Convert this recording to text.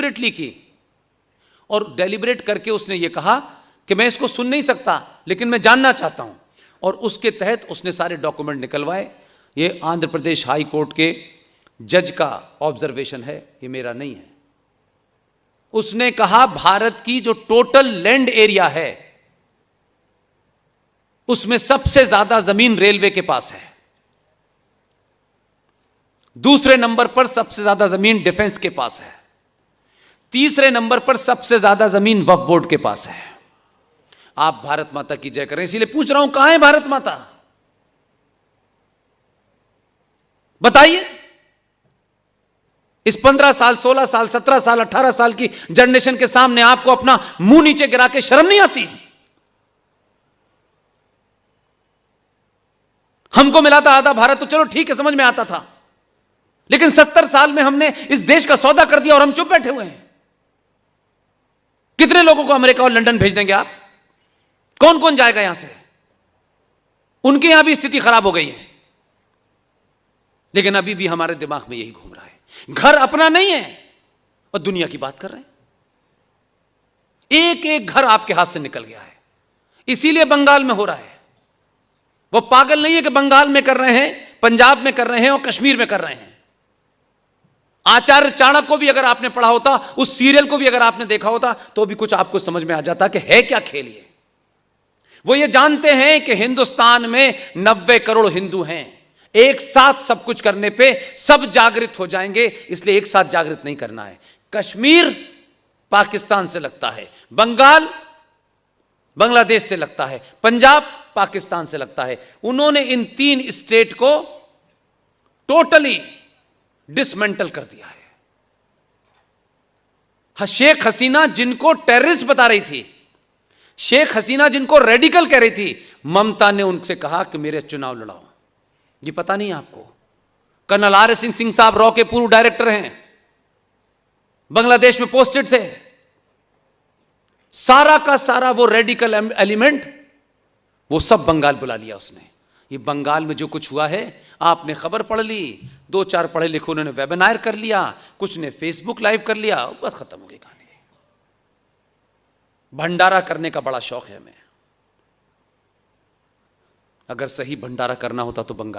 Deliberately की, और deliberate करके उसने ये कहा कि मैं इसको सुन नहीं सकता लेकिन मैं जानना चाहता हूं, और उसके तहत उसने सारे डॉक्यूमेंट निकलवाए। ये आंध्र प्रदेश हाई कोर्ट के जज का ऑब्जर्वेशन है, ये मेरा नहीं है। उसने कहा भारत की जो टोटल लैंड एरिया है उसमें सबसे ज्यादा जमीन रेलवे के पास है, दूसरे नंबर पर सबसे ज्यादा जमीन डिफेंस के पास है, तीसरे नंबर पर सबसे ज्यादा जमीन वक्फ बोर्ड के पास है। आप भारत माता की जय करें। इसीलिए पूछ रहा हूं, कहां है भारत माता? बताइए। इस 15 साल, 16 साल, 17 साल, 18 साल की जनरेशन के सामने आपको अपना मुंह नीचे गिरा के शर्म नहीं आती? हमको मिला था आधा भारत तो चलो ठीक है, समझ में आता था, लेकिन 70 साल में हमने इस देश का सौदा कर दिया और हम चुप बैठे हुए हैं। कितने लोगों को अमेरिका और लंदन भेज देंगे आप? कौन कौन जाएगा यहां से? उनके यहां भी स्थिति खराब हो गई है, लेकिन अभी भी हमारे दिमाग में यही घूम रहा है, घर अपना नहीं है और दुनिया की बात कर रहे हैं। एक एक घर आपके हाथ से निकल गया है। इसीलिए बंगाल में हो रहा है। वो पागल नहीं है कि बंगाल में कर रहे हैं, पंजाब में कर रहे हैं और कश्मीर में कर रहे हैं। आचार्य चाणक्य को भी अगर आपने पढ़ा होता, उस सीरियल को भी अगर आपने देखा होता, तो भी कुछ आपको समझ में आ जाता कि है क्या खेल ये। वो ये जानते हैं कि हिंदुस्तान में 90 करोड़ हिंदू हैं, एक साथ सब कुछ करने पे सब जागृत हो जाएंगे, इसलिए एक साथ जागृत नहीं करना है। कश्मीर पाकिस्तान से लगता है, बंगाल बांग्लादेश से लगता है, पंजाब पाकिस्तान से लगता है। उन्होंने इन 3 स्टेट को टोटली डिसमेंटल कर दिया है। शेख हसीना जिनको टेररिस्ट बता रही थी, शेख हसीना जिनको रेडिकल कह रही थी, ममता ने उनसे कहा कि मेरे चुनाव लड़ाओ। ये पता नहीं आपको? कर्नल RS सिंह साहब रॉ के पूर्व डायरेक्टर हैं, बांग्लादेश में पोस्टेड थे। सारा का सारा वो रेडिकल एलिमेंट वो सब बंगाल बुला लिया उसने। ये बंगाल में जो कुछ हुआ है, आपने खबर पढ़ ली, 2-4 पढ़े लिखे उन्होंने वेबिनार कर लिया, कुछ ने फेसबुक लाइव कर लिया, बस खत्म हो गई कहानी। भंडारा करने का बड़ा शौक है हमें। अगर सही भंडारा करना होता तो बंगाल